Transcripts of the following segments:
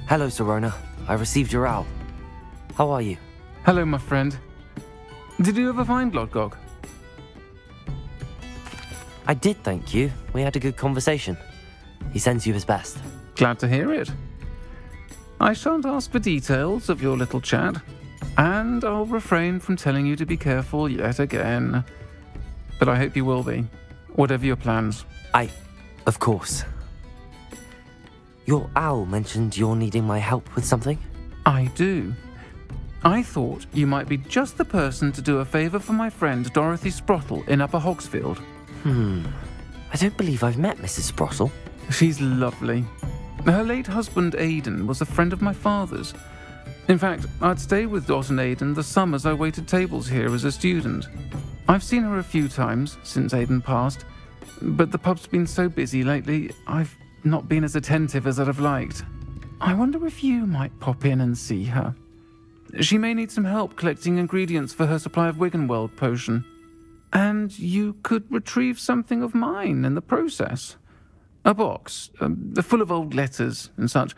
Hello, Sirona. I received your owl. How are you? Hello, my friend. Did you ever find Lodgok? I did, thank you. We had a good conversation. He sends you his best. Glad to hear it. I shan't ask for details of your little chat, and I'll refrain from telling you to be careful yet again. But I hope you will be, whatever your plans. Of course. Your owl mentioned you're needing my help with something? I do. I thought you might be just the person to do a favour for my friend Dorothy Sprottle in Upper Hogsfield. I don't believe I've met Mrs. Sprottle. She's lovely. Her late husband Aidan was a friend of my father's. In fact, I'd stay with Dot and Aidan the summers I waited tables here as a student. I've seen her a few times since Aidan passed, but the pub's been so busy lately, I've not been as attentive as I'd have liked. I wonder if you might pop in and see her. She may need some help collecting ingredients for her supply of Wiggenweld potion. And you could retrieve something of mine in the process. A box, full of old letters and such.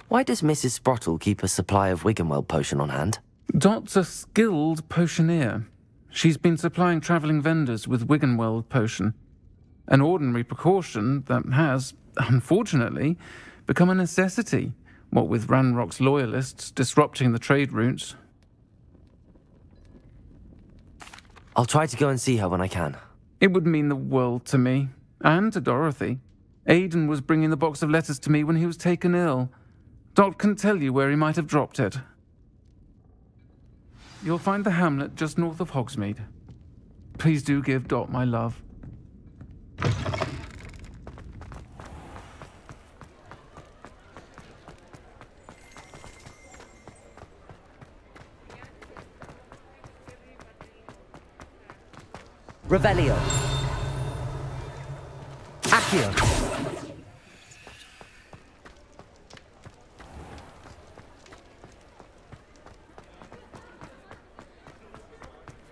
Why does Mrs. Sprottle keep a supply of Wiggenweld potion on hand? Dot's a skilled potioneer. She's been supplying travelling vendors with Wiggenweld potion. An ordinary precaution that has, unfortunately, become a necessity, what with Ranrock's loyalists disrupting the trade routes. I'll try to go and see her when I can. It would mean the world to me, and to Dorothy. Aidan was bringing the box of letters to me when he was taken ill. Dot can tell you where he might have dropped it. You'll find the hamlet just north of Hogsmeade. Please do give Dot my love. Revelio. Accio.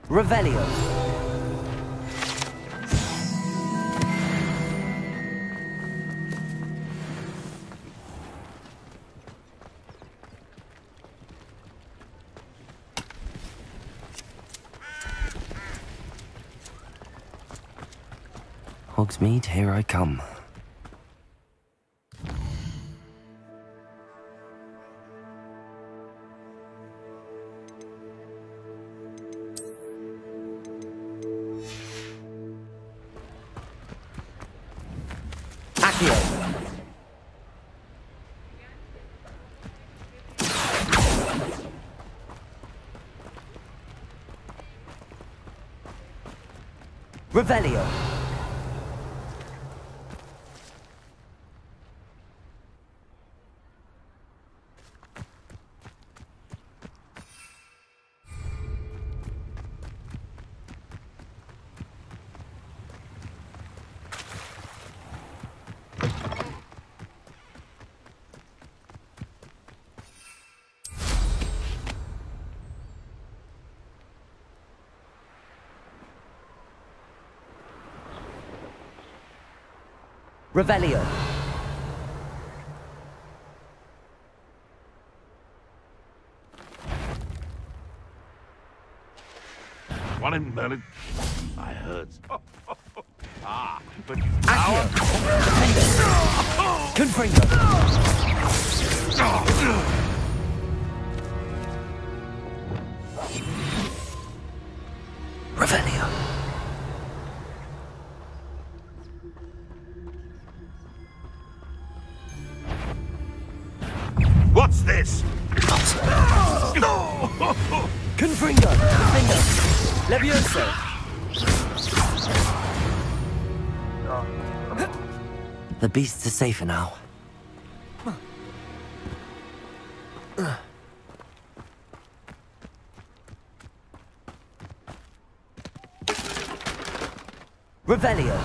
Revelio. Hogsmeade, here I come. Accio. Revelio. Revelio. One in Merlin. I heard. But Accio. Confringo. Revelio. what's this? Confringo. Finger. Levioso. The beasts are safer now. Revelio.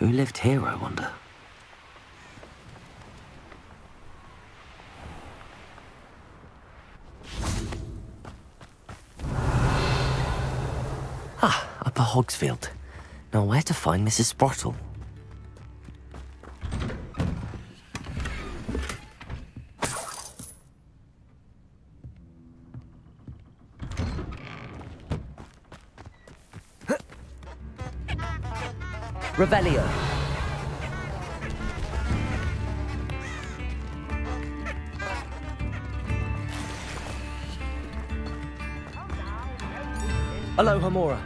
Who lived here, I wonder? Ah, Upper Hogsfield. Now where to find Mrs. Sprottle? Revelio. Aloha Mora.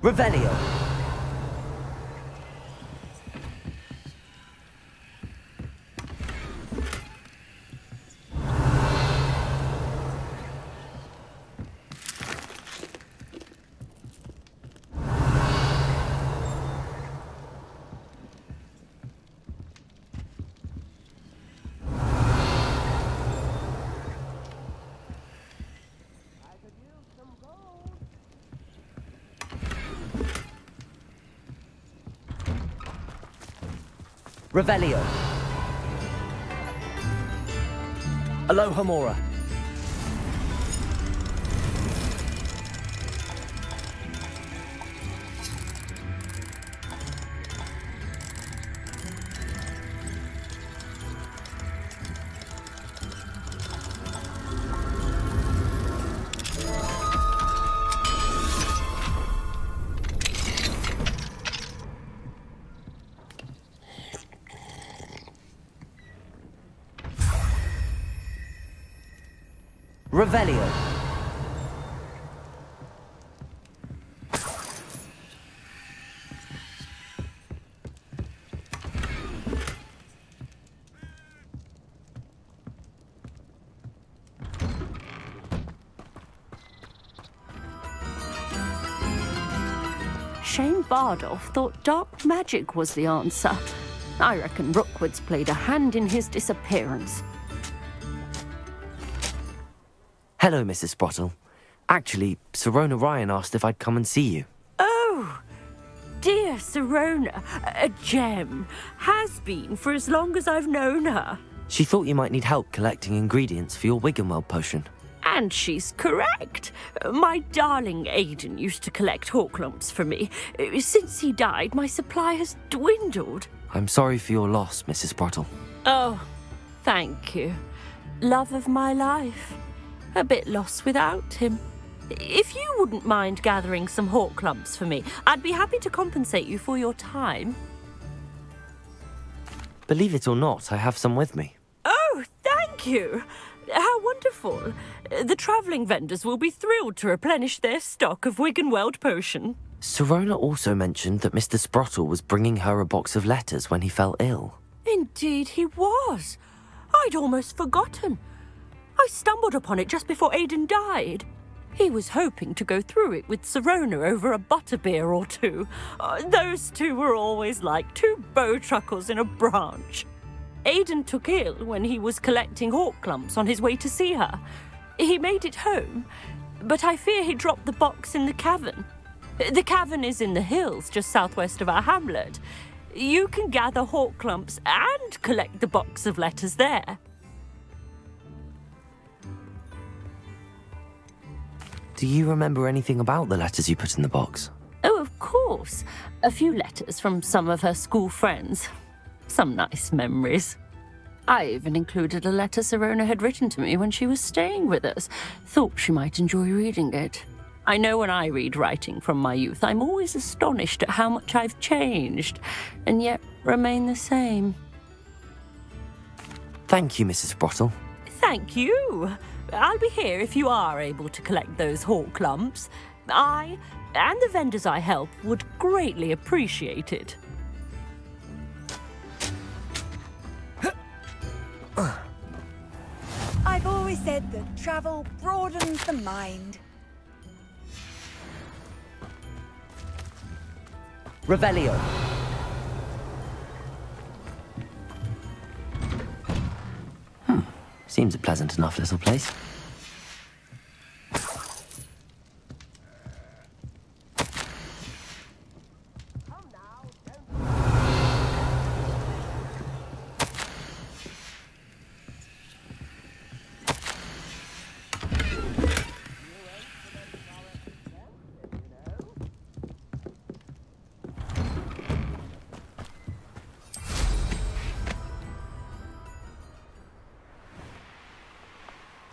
Revelio. Revelio. Aloha Mora. Revelio. Shane Bardolph thought dark magic was the answer. I reckon Rookwood's played a hand in his disappearance. Hello, Mrs. Sprottle. Actually, Sirona Ryan asked if I'd come and see you. Oh, dear Sirona, a gem. Has been for as long as I've known her. She thought you might need help collecting ingredients for your Wiggenweld potion. And she's correct. My darling Aidan used to collect Horklumps for me. Since he died, my supply has dwindled. I'm sorry for your loss, Mrs. Sprottle. Oh, thank you. Love of my life. A bit lost without him. If you wouldn't mind gathering some Horklumps for me, I'd be happy to compensate you for your time. Believe it or not, I have some with me. Oh, thank you. How wonderful. The travelling vendors will be thrilled to replenish their stock of Wiggenweld potion. Sirona also mentioned that Mr. Sprottle was bringing her a box of letters when he fell ill. Indeed he was. I'd almost forgotten. I stumbled upon it just before Aidan died. He was hoping to go through it with Sirona over a butterbeer or two. Those two were always like two bowtruckles in a branch. Aidan took ill when he was collecting Horklumps on his way to see her. He made it home, but I fear he dropped the box in the cavern. The cavern is in the hills just southwest of our hamlet. You can gather Horklumps and collect the box of letters there. Do you remember anything about the letters you put in the box? Oh, of course. A few letters from some of her school friends. Some nice memories. I even included a letter Sirona had written to me when she was staying with us. Thought she might enjoy reading it. I know when I read writing from my youth, I'm always astonished at how much I've changed, and yet remain the same. Thank you, Mrs. Sprottle. Thank you. I'll be here if you are able to collect those Horklumps. I, and the vendors I help, would greatly appreciate it. I've always said that travel broadens the mind. Revelio. Seems a pleasant enough little place.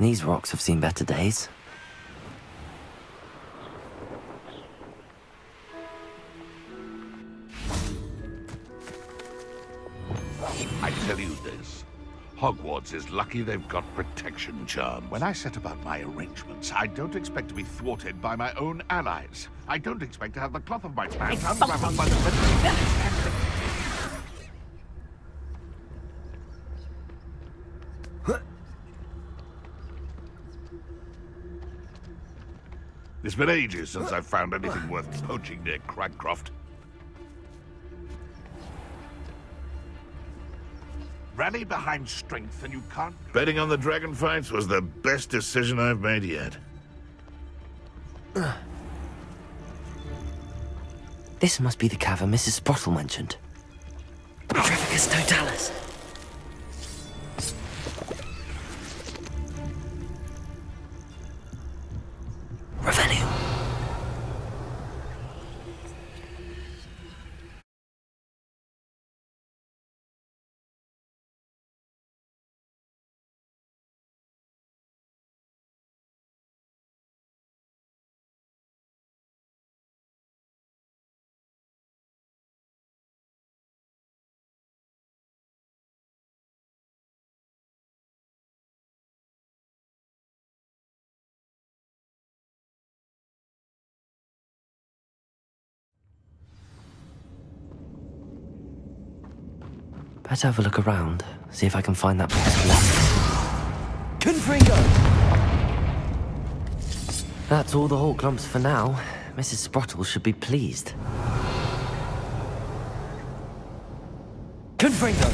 These rocks have seen better days. I tell you this. Hogwarts is lucky they've got protection charms. When I set about my arrangements, I don't expect to be thwarted by my own allies. I don't expect to have the cloth of my pants unraveled by the... It's been ages since I've found anything worth poaching near Cragcroft. Rally behind strength and you can't... Betting on the dragon fights was the best decision I've made yet. This must be the cavern Mrs. Sprottle mentioned. Trevicus Totalis. Revenue. Better have a look around, see if I can find that box of letters. Confringo! That's all the Horklumps for now. Mrs. Sprottle should be pleased. Confringo!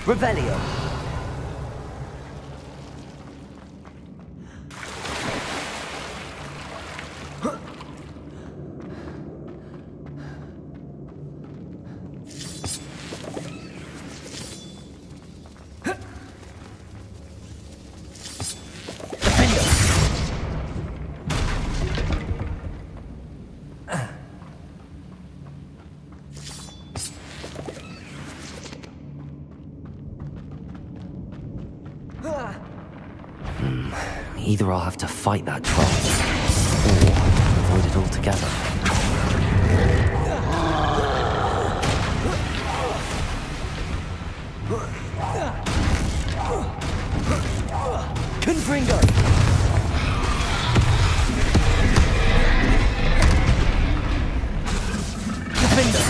Revelio. Either I'll have to fight that troll, or avoid it altogether. Confringo! Defender!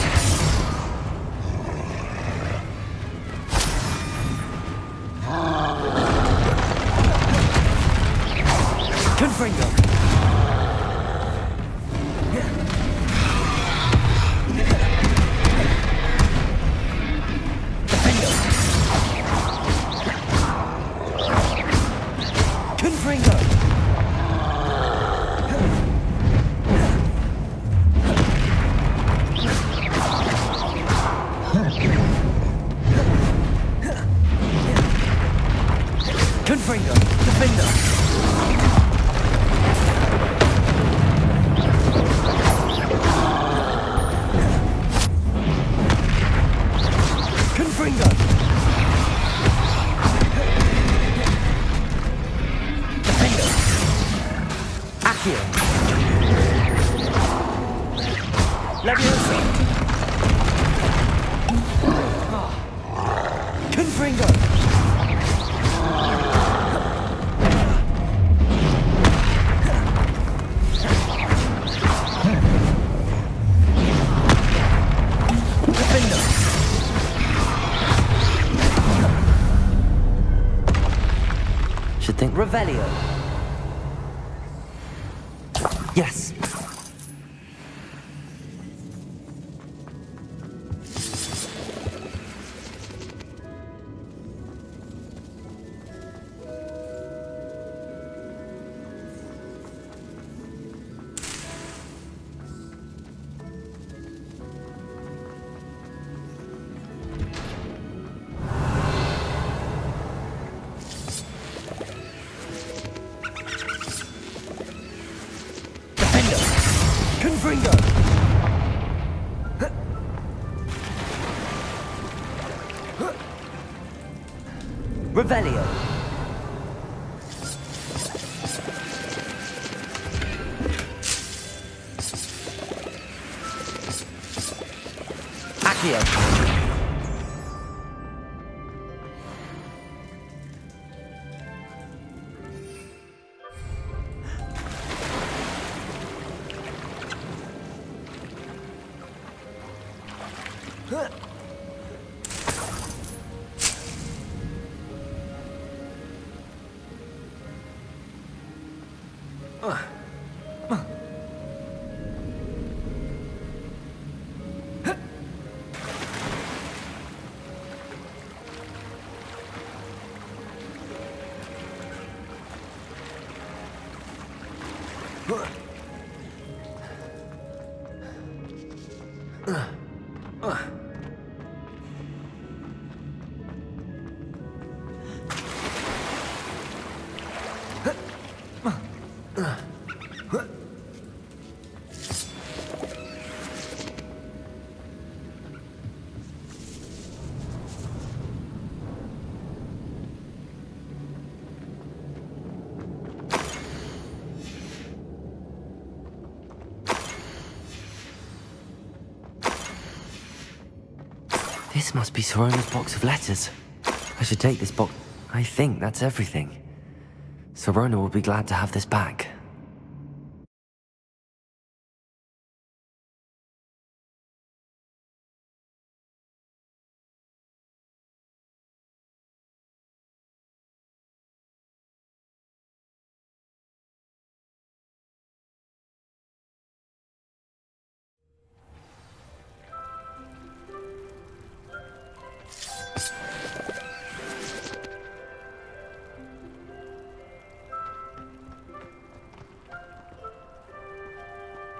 Confringo! Defender! Confringo! Confringo! Defender! Confringo! Revelio. Yes. Revelio. Accio. This must be Sirona's box of letters. I should take this box. I think that's everything. Sirona will be glad to have this back.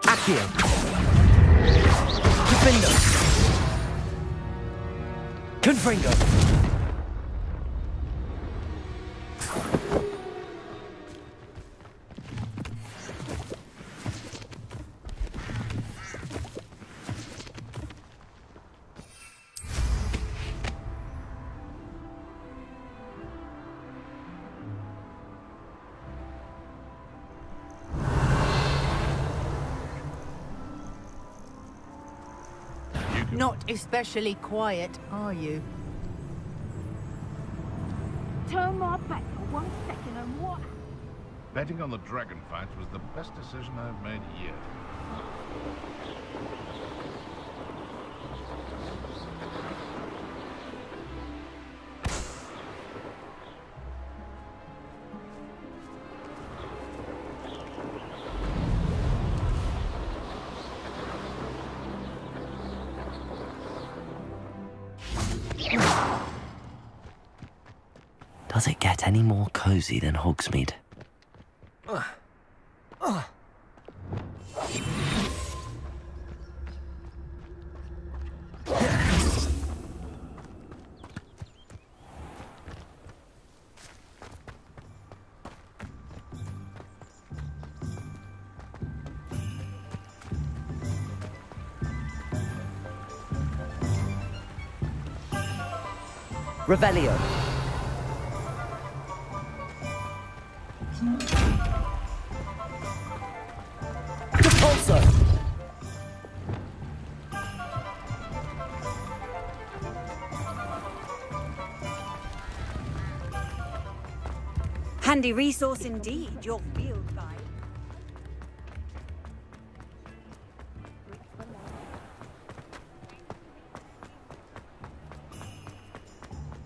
Accio. Defendo. Confringo. Not especially quiet, are you? Turn my back for 1 second and what? Betting on the dragon fight was the best decision I've made yet. Does it get any more cozy than Hogsmeade? Revelio. Repulsor. Handy resource indeed, your field guide.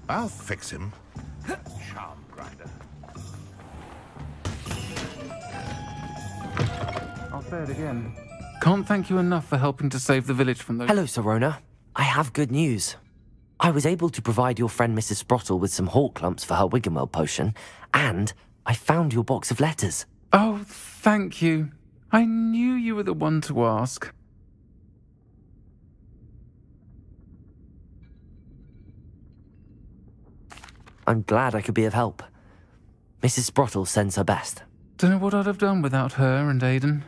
I'll fix him. Charm grinder. say it again. Can't thank you enough for helping to save the village from those... Hello, Sirona. I have good news. I was able to provide your friend Mrs. Sprottle with some hawk lumps for her Wiggenweld potion, and I found your box of letters. Oh, thank you. I knew you were the one to ask. I'm glad I could be of help. Mrs. Sprottle sends her best. Don't know what I'd have done without her and Aidan.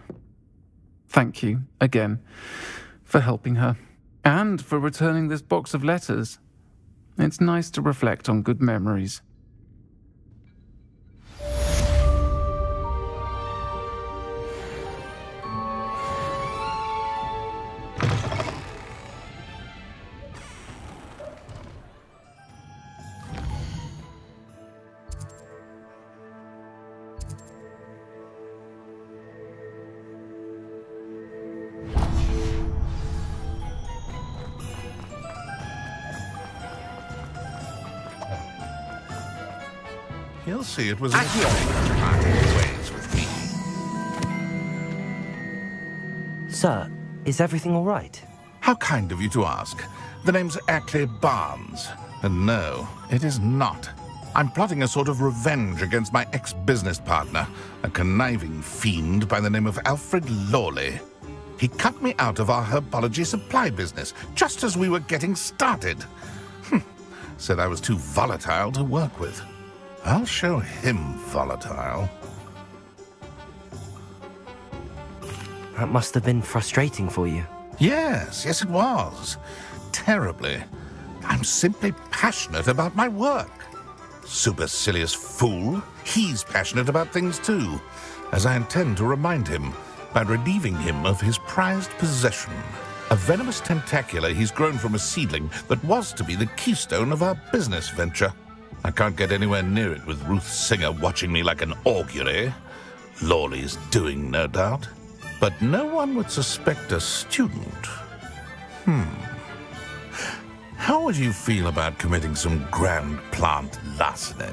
Thank you, again, for helping her. And for returning this box of letters. It's nice to reflect on good memories. You'll see it was a mistake parting ways with me. Sir, is everything all right? How kind of you to ask. The name's Ackley Barnes. And no, it is not. I'm plotting a sort of revenge against my ex-business partner, a conniving fiend by the name of Alfred Lawley. He cut me out of our herbology supply business, just as we were getting started. Said I was too volatile to work with. I'll show him volatile. That must have been frustrating for you. Yes, it was. Terribly. I'm simply passionate about my work. Supercilious fool. He's passionate about things too, as I intend to remind him by relieving him of his prized possession. A venomous tentacula he's grown from a seedling that was to be the keystone of our business venture. I can't get anywhere near it with Ruth Singer watching me like an augury. Lawley's doing, no doubt. But no one would suspect a student. How would you feel about committing some grand plant larceny?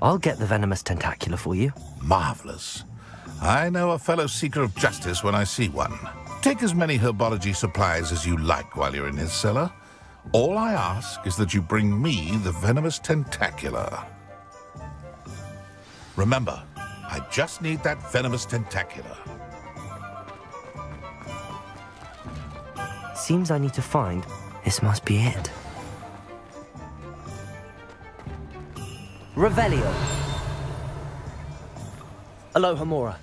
I'll get the venomous tentacula for you. Marvelous. I know a fellow seeker of justice when I see one. Take as many herbology supplies as you like while you're in his cellar. All I ask is that you bring me the venomous tentacula. Remember, I just need that venomous tentacula. Seems I need to find... This must be it. Revelio. Aloha Mora.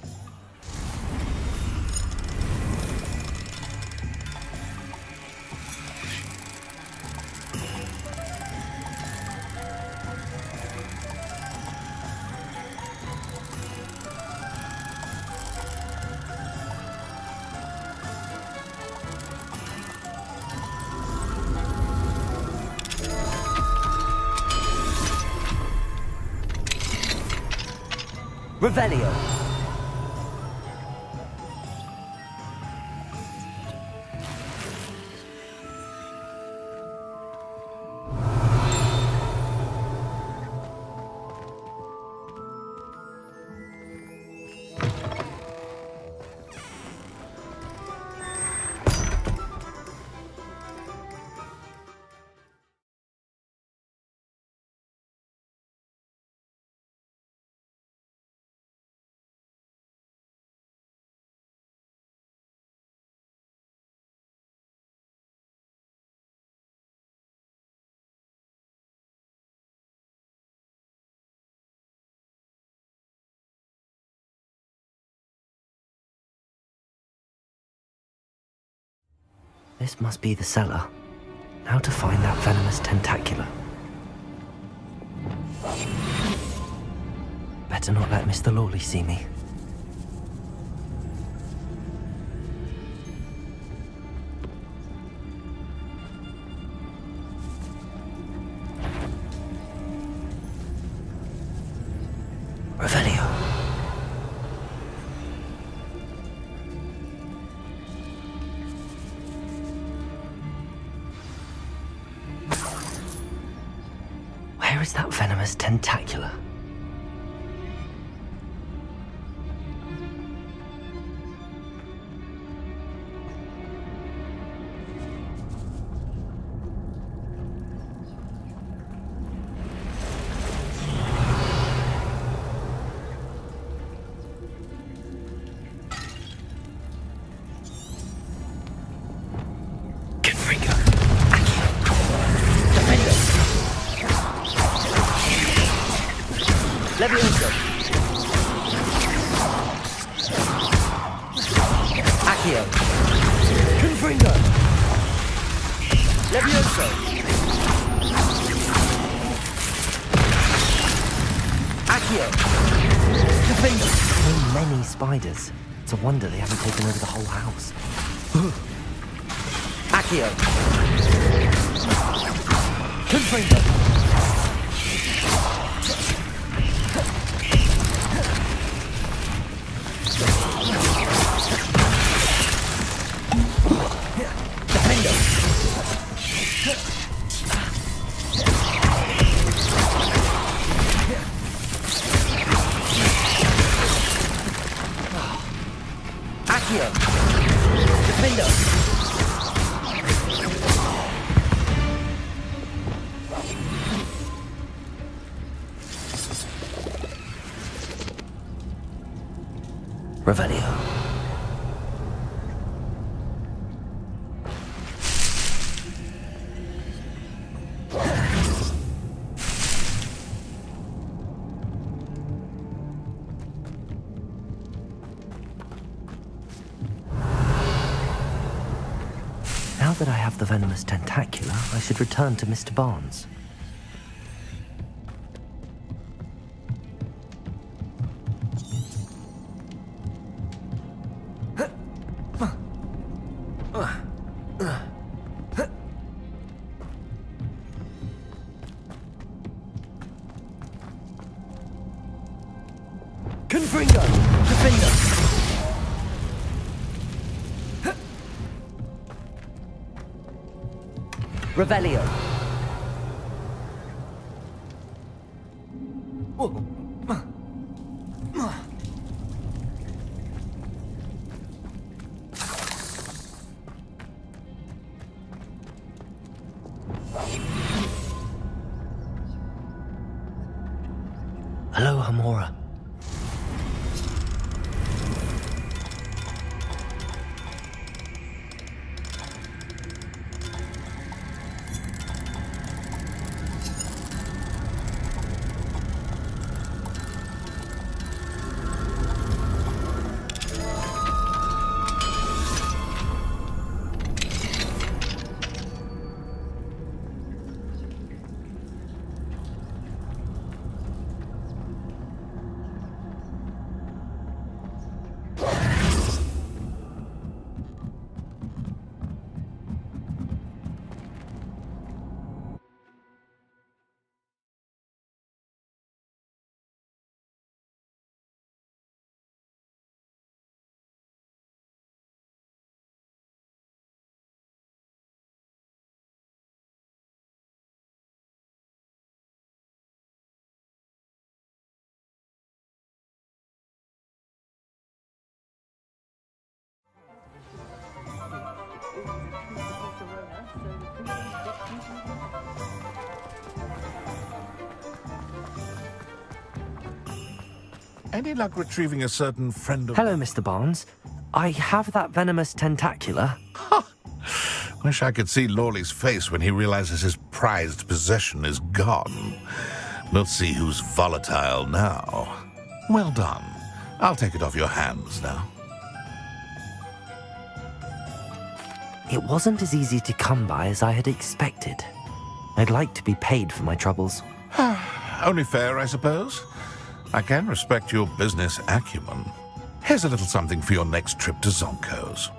Revelio. This must be the cellar. How to find that venomous tentacula? Better not let Mr. Lawley see me. Revelio. Where is that venomous tentacula? Levioso. Accio. Confringo. Levioso. Accio. Confringo. So many spiders. It's a wonder they haven't taken over the whole house. Accio. Confringo. Revelio. Now that I have the venomous tentacula, I should return to Mr. Barnes. Confringo. Defender. Revelio. Hello, Hamora. Any luck retrieving a certain friend of... Hello, Mr. Barnes. I have that venomous tentacula. Wish I could see Lawley's face when he realizes his prized possession is gone. We'll see who's volatile now. Well done. I'll take it off your hands now. It wasn't as easy to come by as I had expected. I'd like to be paid for my troubles. Only fair, I suppose. I can respect your business acumen. Here's a little something for your next trip to Zonko's.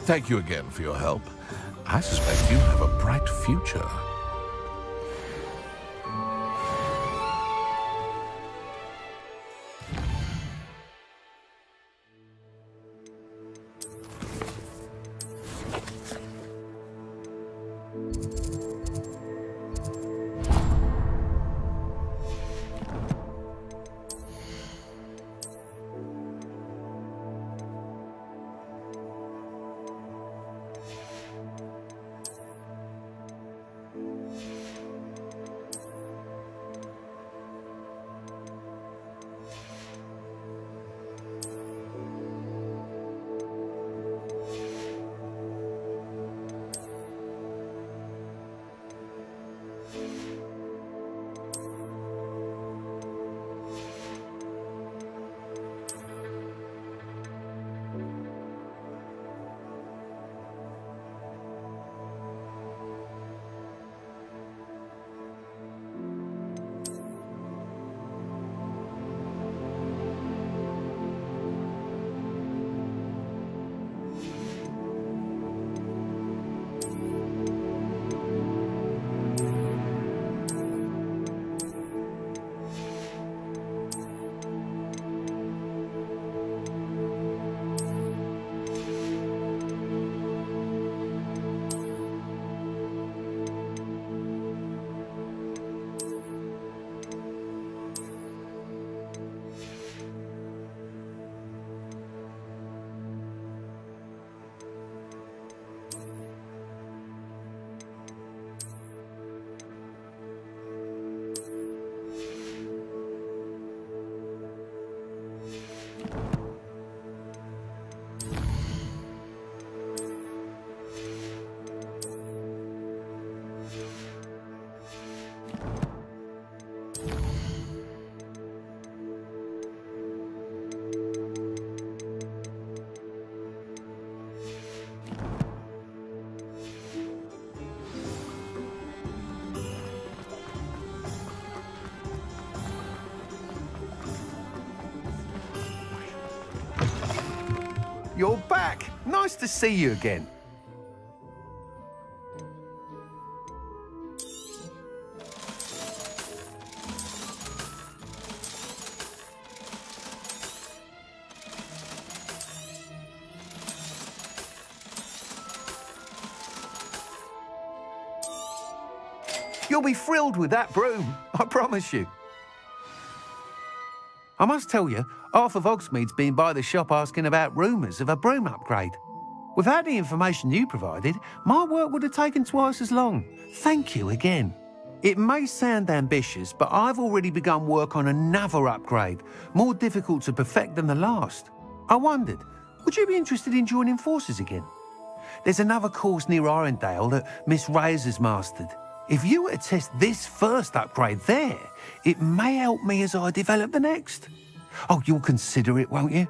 Thank you again for your help. I suspect you have a bright future. you're back. Nice to see you again. You'll be thrilled with that broom, I promise you. I must tell you, half of Hogsmeade's been by the shop asking about rumours of a broom upgrade. Without the information you provided, my work would have taken twice as long. Thank you again. It may sound ambitious, but I've already begun work on another upgrade, more difficult to perfect than the last. I wondered, would you be interested in joining forces again? There's another course near Arendelle that Miss Reyes has mastered. If you were to test this first upgrade there, it may help me as I develop the next. Oh, you'll consider it, won't you?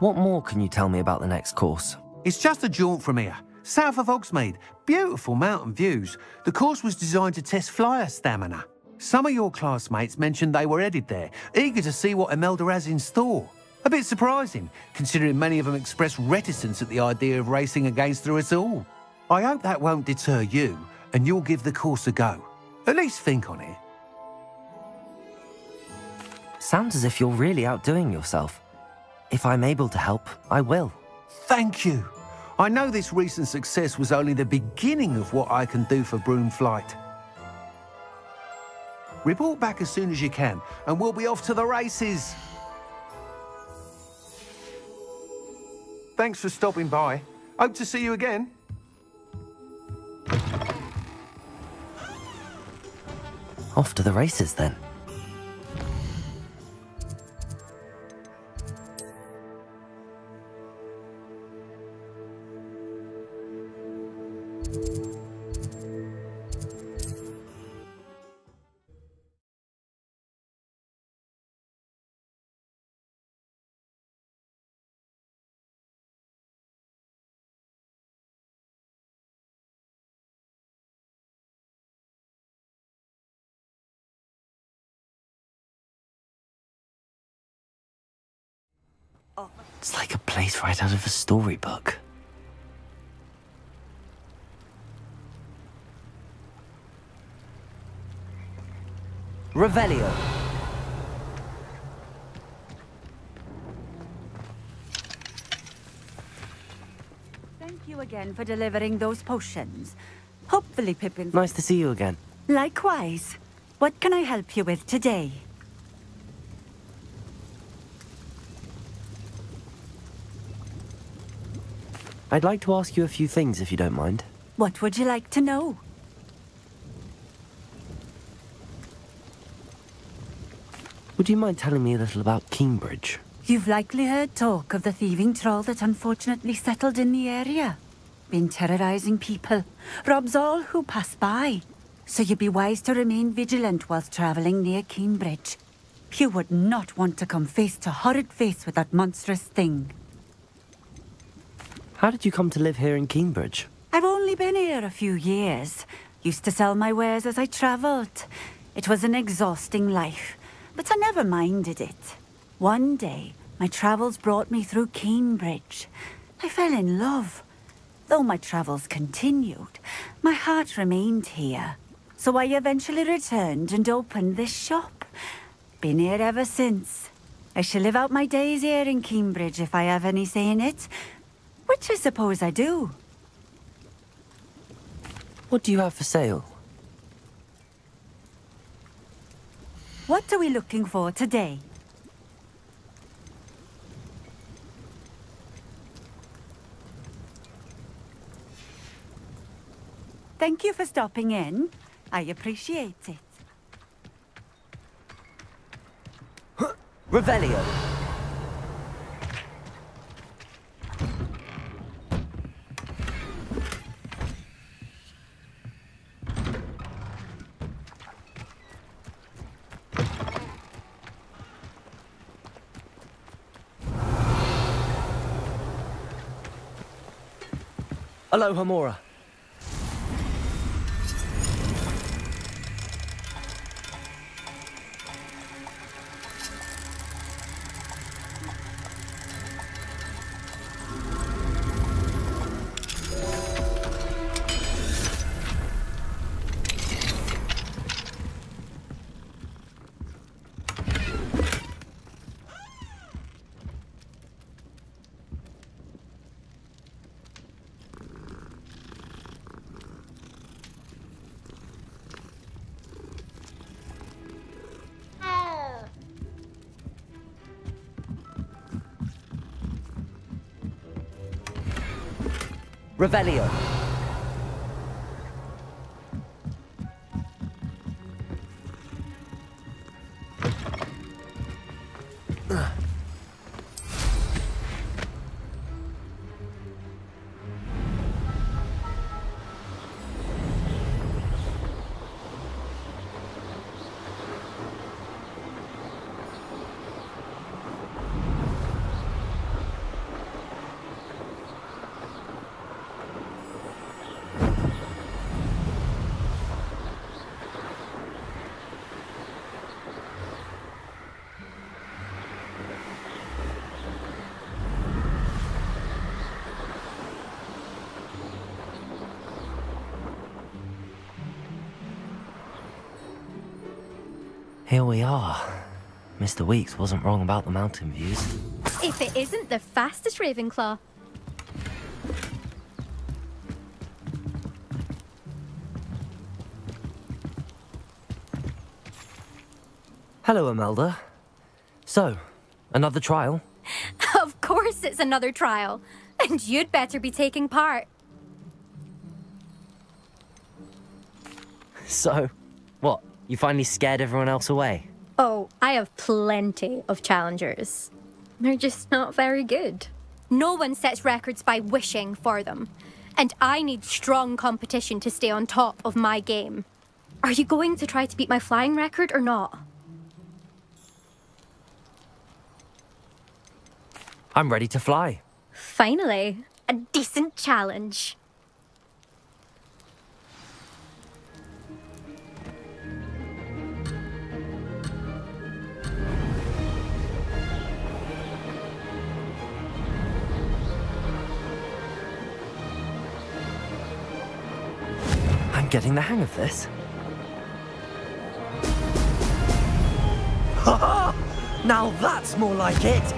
What more can you tell me about the next course? It's just a jaunt from here, south of Hogsmeade. Beautiful mountain views. The course was designed to test flyer stamina. Some of your classmates mentioned they were headed there, eager to see what Imelda has in store. A bit surprising, considering many of them expressed reticence at the idea of racing against her at all. I hope that won't deter you, and you'll give the course a go. At least think on it. Sounds as if you're really outdoing yourself. If I'm able to help, I will. Thank you. I know this recent success was only the beginning of what I can do for broom flight. Report back as soon as you can, and we'll be off to the races. Thanks for stopping by. Hope to see you again. Off to the races, then. It's like a place right out of a storybook. Revelio. Thank you again for delivering those potions. Hopefully, Pippin... Nice to see you again. Likewise. What can I help you with today? I'd like to ask you a few things, if you don't mind. What would you like to know? Would you mind telling me a little about Cambridge? You've likely heard talk of the thieving troll that unfortunately settled in the area. Been terrorizing people. Robs all who pass by. So you'd be wise to remain vigilant whilst traveling near Cambridge. You would not want to come face to horrid face with that monstrous thing. How did you come to live here in Cambridge? I've only been here a few years. Used to sell my wares as I travelled. It was an exhausting life, but I never minded it. One day, my travels brought me through Cambridge. I fell in love. Though my travels continued, my heart remained here. So I eventually returned and opened this shop. Been here ever since. I shall live out my days here in Cambridge if I have any say in it. Which I suppose I do. What do you have for sale? What are we looking for today? Thank you for stopping in. I appreciate it. Revelio. Aloha, Mora. Revelio. Here we are. Mr. Weeks wasn't wrong about the mountain views. If it isn't the fastest Ravenclaw. Hello, Imelda. So, another trial? Of course it's another trial. And you'd better be taking part. So, what? You finally scared everyone else away? Oh, I have plenty of challengers. They're just not very good. No one sets records by wishing for them. And I need strong competition to stay on top of my game. Are you going to try to beat my flying record or not? I'm ready to fly. Finally, a decent challenge. I'm getting the hang of this. Ha ha! Now that's more like it!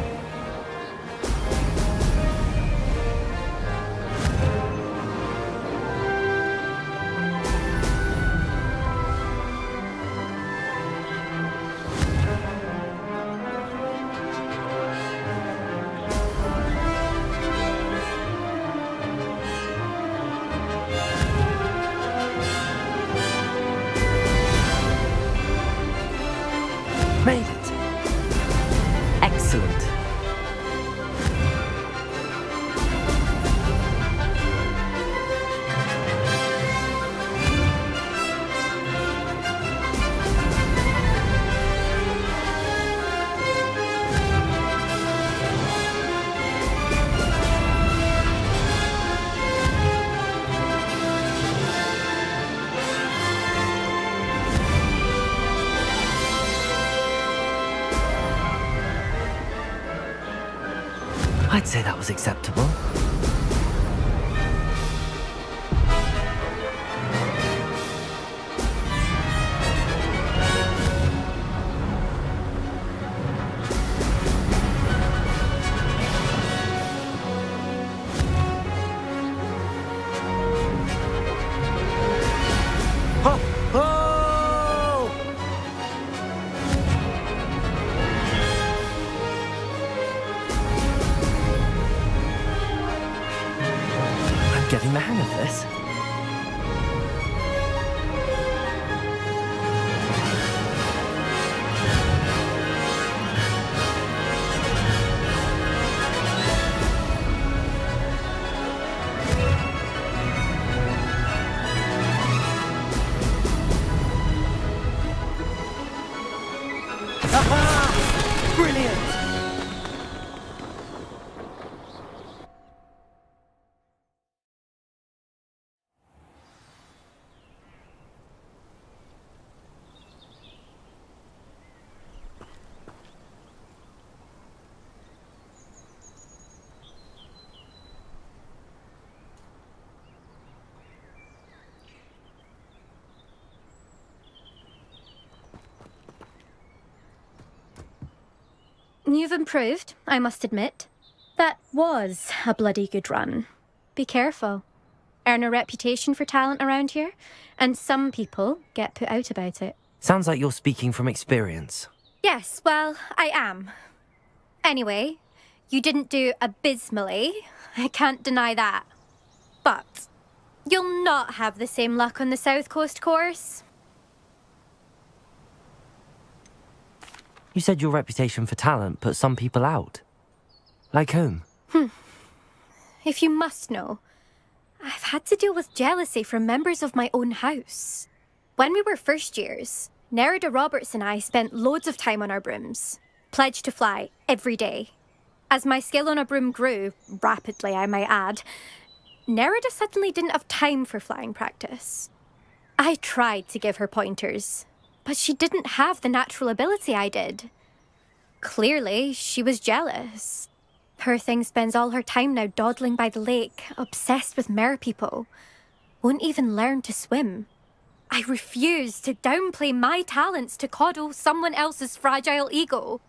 Made it. Excellent. I'd say that was acceptable. Ho! Ho! Getting the hang of this. Aha! Brilliant! You've improved, I must admit. That was a bloody good run. Be careful. Earn a reputation for talent around here, and some people get put out about it. Sounds like you're speaking from experience. Yes, well, I am. Anyway, you didn't do abysmally. I can't deny that. But you'll not have the same luck on the South Coast course. You said your reputation for talent put some people out. Like whom? If you must know, I've had to deal with jealousy from members of my own house. When we were first years, Nerida Roberts and I spent loads of time on our brooms, pledged to fly every day. As my skill on a broom grew, rapidly I might add, Nerida suddenly didn't have time for flying practice. I tried to give her pointers, but she didn't have the natural ability I did. Clearly, she was jealous. Poor thing spends all her time now dawdling by the lake, obsessed with merpeople. Won't even learn to swim. I refuse to downplay my talents to coddle someone else's fragile ego.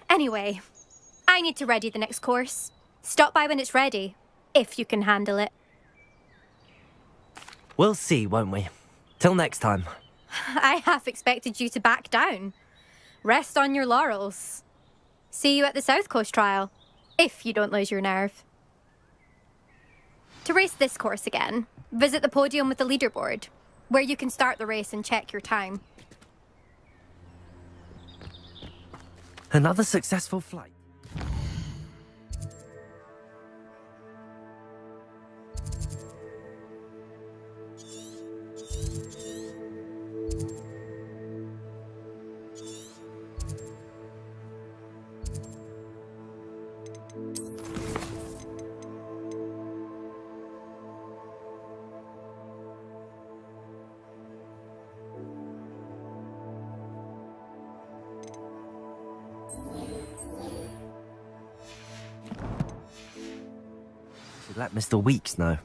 Anyway, I need to ready the next course. Stop by when it's ready, if you can handle it. We'll see, won't we? Till next time. I half expected you to back down. Rest on your laurels. See you at the South Coast trial, if you don't lose your nerve. To race this course again, visit the podium with the leaderboard, where you can start the race and check your time. Another successful flight. Let Mr. Weeks know.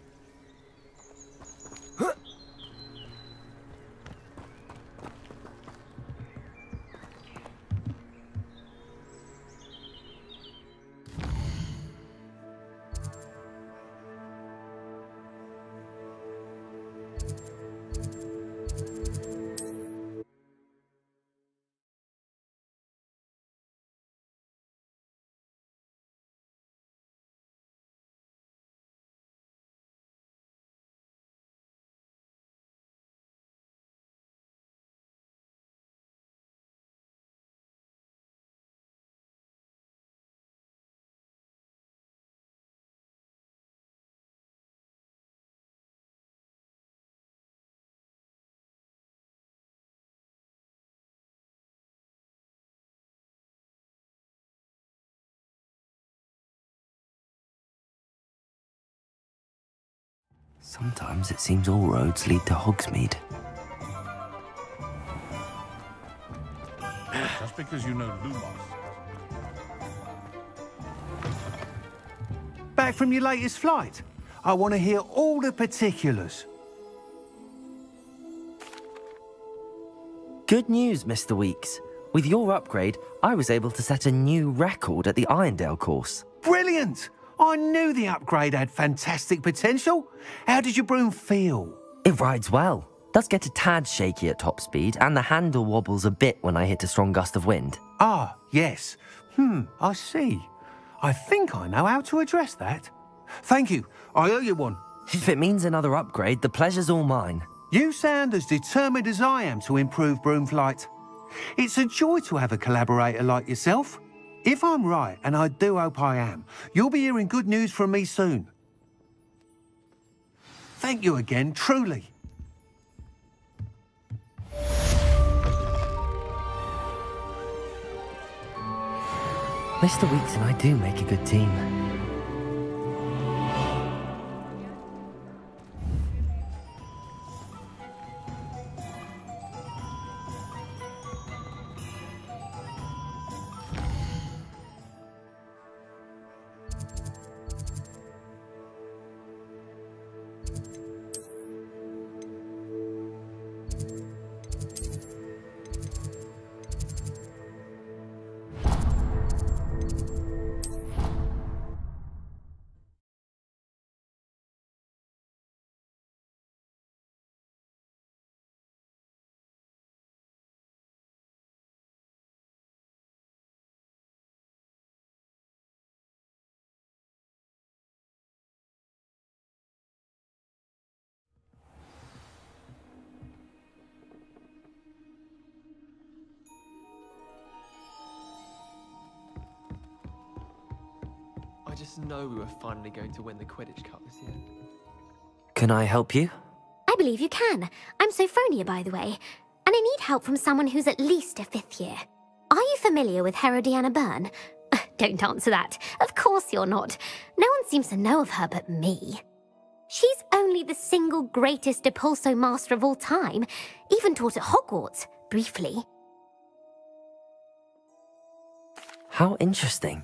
Sometimes it seems all roads lead to Hogsmeade. Just because you know Lumos. Back from your latest flight? I want to hear all the particulars. Good news, Mr. Weeks. With your upgrade, I was able to set a new record at the Irondale course. Brilliant! I knew the upgrade had fantastic potential. How did your broom feel? It rides well. Does get a tad shaky at top speed, and the handle wobbles a bit when I hit a strong gust of wind. Ah, yes. I see. I think I know how to address that. Thank you. I owe you one. If it means another upgrade, the pleasure's all mine. You sound as determined as I am to improve broom flight. It's a joy to have a collaborator like yourself. If I'm right, and I do hope I am, you'll be hearing good news from me soon. Thank you again, truly. Mr. Weeks and I do make a good team. just know we were finally going to win the Quidditch Cup this year. Can I help you? I believe you can. I'm Sophronia, by the way, and I need help from someone who's at least a 5th year. Are you familiar with Herodiana Byrne? Don't answer that. Of course you're not. No one seems to know of her but me. She's only the single greatest Depulso master of all time, even taught at Hogwarts, briefly. How interesting.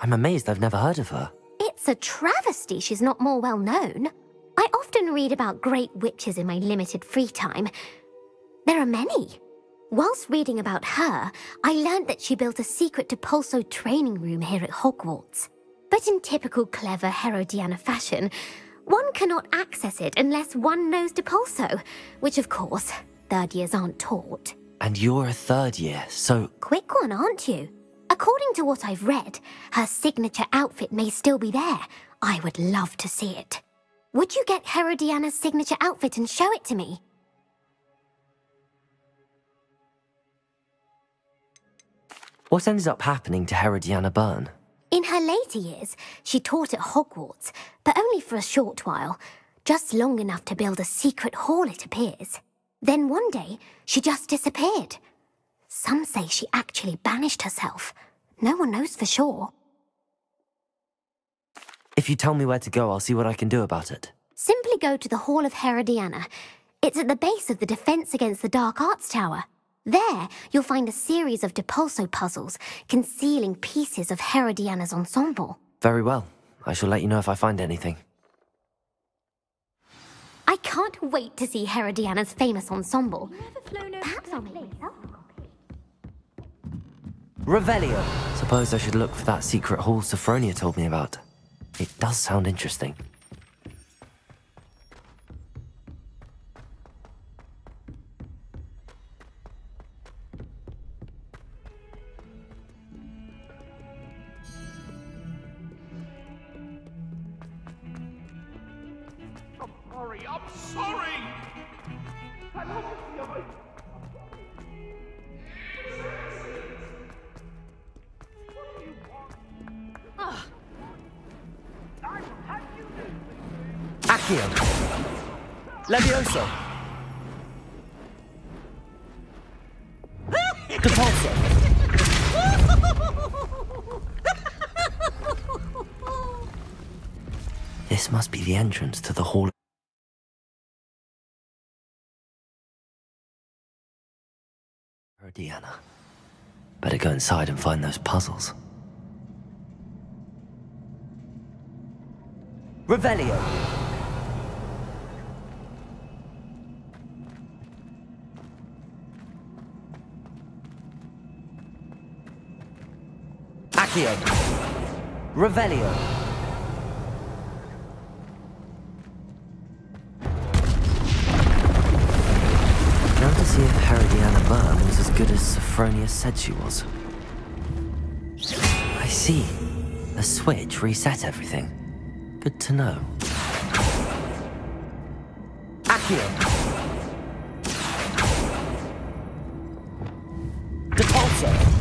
I'm amazed I've never heard of her. It's a travesty she's not more well known. I often read about great witches in my limited free time. There are many. Whilst reading about her, I learned that she built a secret Depulso training room here at Hogwarts. But in typical clever Herodiana fashion, one cannot access it unless one knows Depulso, which of course, 3rd years aren't taught. And you're a 3rd year, so... Quick one, aren't you? According to what I've read, her signature outfit may still be there. I would love to see it. Would you get Herodiana's signature outfit and show it to me? What ended up happening to Herodiana Byrne? In her later years, she taught at Hogwarts, but only for a short while. Just long enough to build a secret hall, it appears. Then one day, she just disappeared. Some say she actually banished herself. No one knows for sure. If you tell me where to go, I'll see what I can do about it. Simply go to the Hall of Herodiana. It's at the base of the Defense Against the Dark Arts Tower. There, you'll find a series of Depulso puzzles concealing pieces of Herodiana's ensemble. Very well. I shall let you know if I find anything. I can't wait to see Herodiana's famous ensemble. Perhaps I'll make myself a copy. Revelio! Suppose I should look for that secret hall Sophronia told me about. It does sound interesting. I'm sorry! I love you. Accio! Levioso! Depulso! This must be the entrance to the Hall of Herodiana. Better go inside and find those puzzles. Revelio! Accio! Revelio! Now to see if Herodiana Byrne was as good as Sophronia said she was. I see. The switch reset everything. Good to know. Accio! Depulso!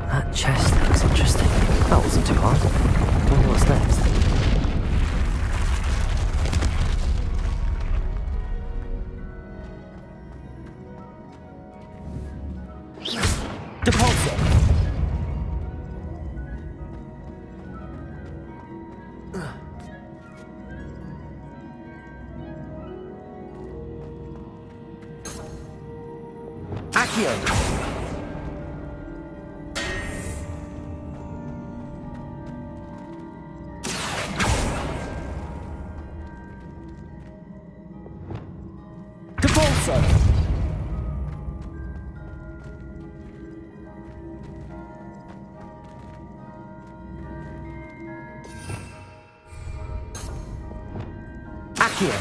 That chest looks interesting. That wasn't too hard. Wonder what's next. Accio. Depulso. Accio.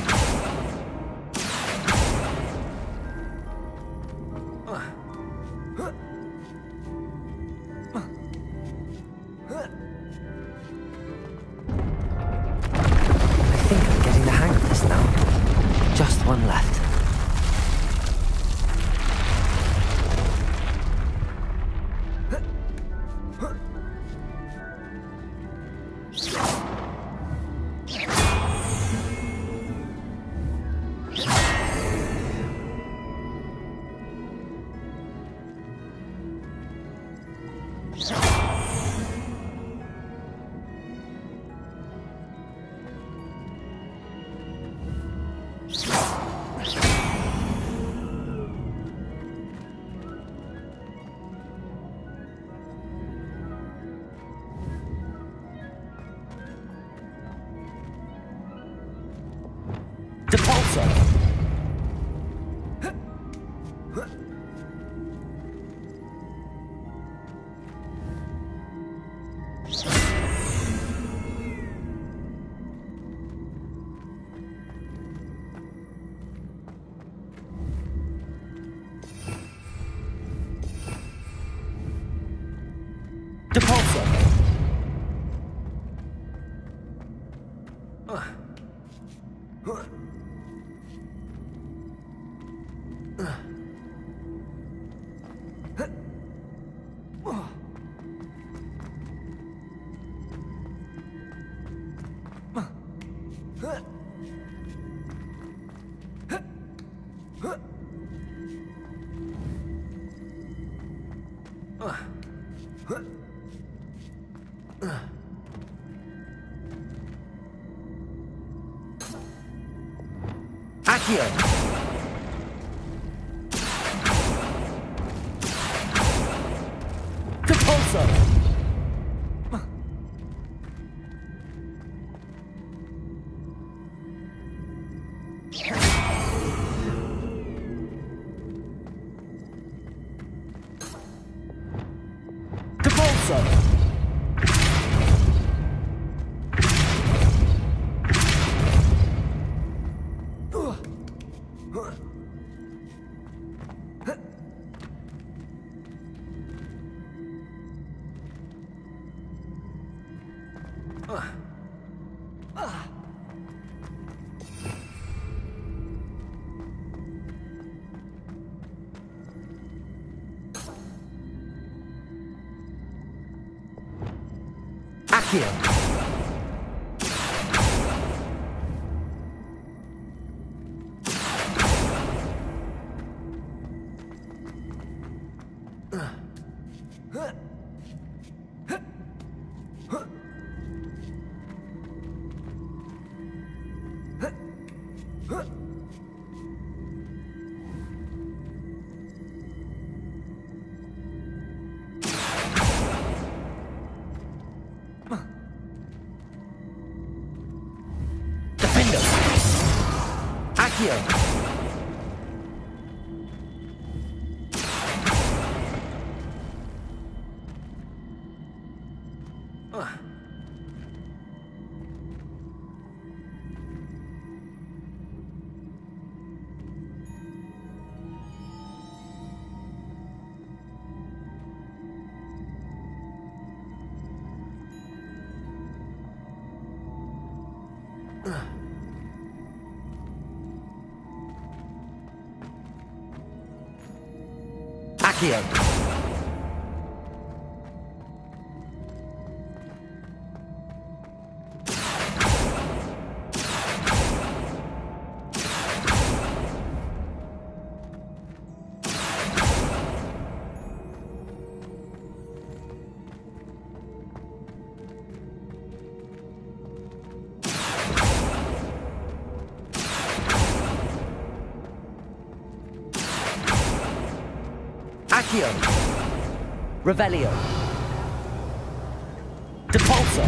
Just one left. Depulso. Depulso. Accio. Depulso. Depulso. Accio. Accio. Accio. Accio. Revelio. Depulso.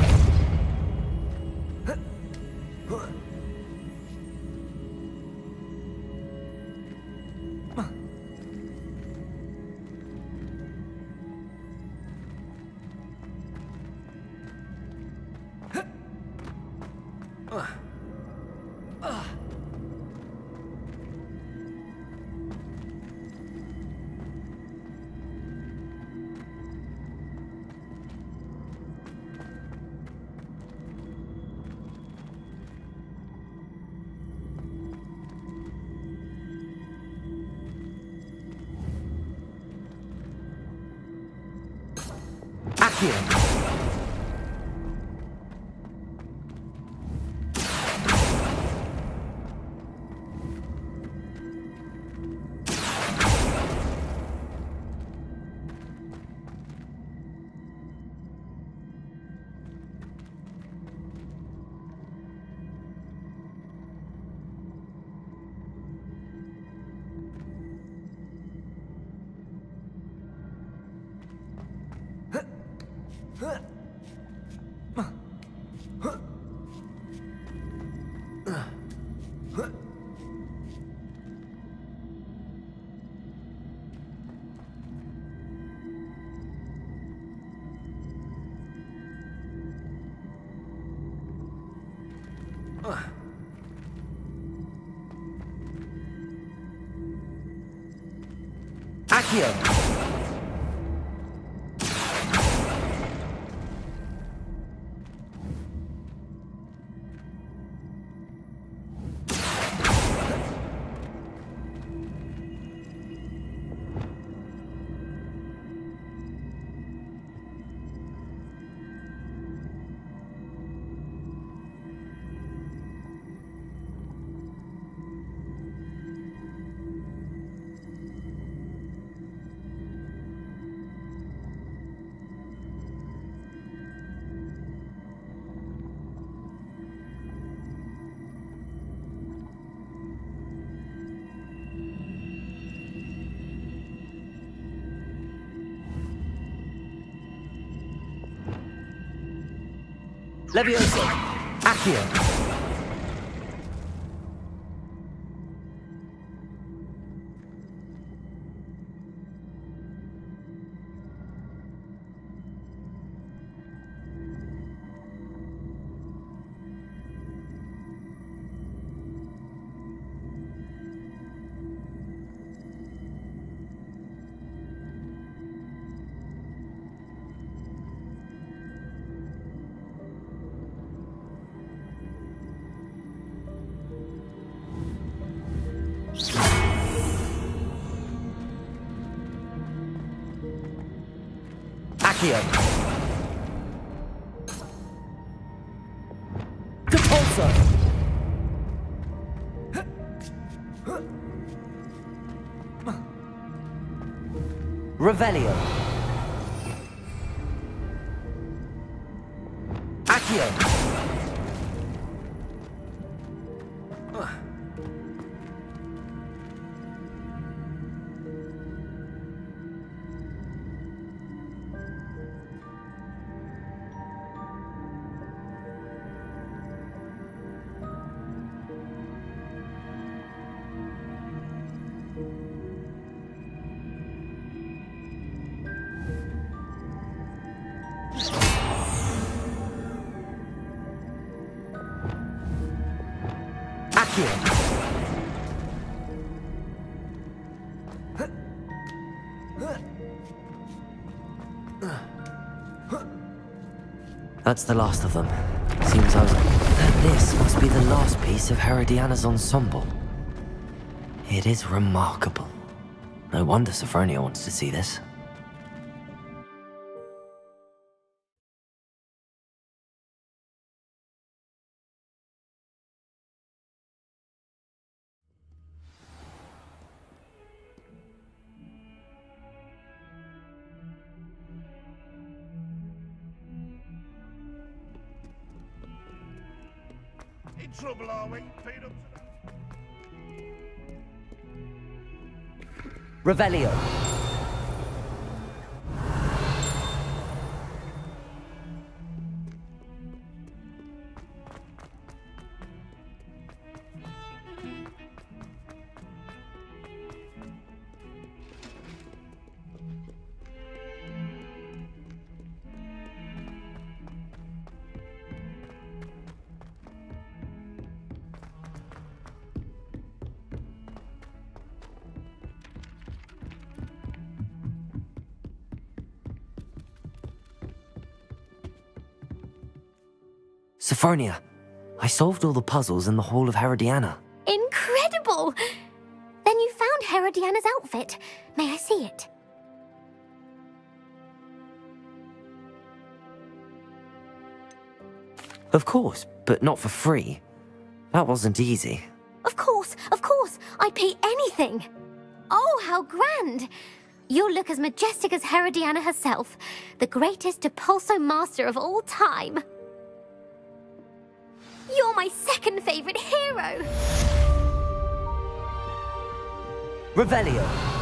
Accio. Accio. Levioso. Accio. Accio. Depulso. Revelio. Accio. That's the last of them. Seems I was... And this must be the last piece of Herodiana's ensemble. It is remarkable. No wonder Sophronia wants to see this. In trouble, are we? Feed up to Revelio. Sophronia, I solved all the puzzles in the Hall of Herodiana. Incredible! Then you found Herodiana's outfit. May I see it? Of course, but not for free. That wasn't easy. Of course, I'd pay anything. Oh, how grand! You'll look as majestic as Herodiana herself, the greatest Depulso master of all time. You're my second favorite hero! Revelio.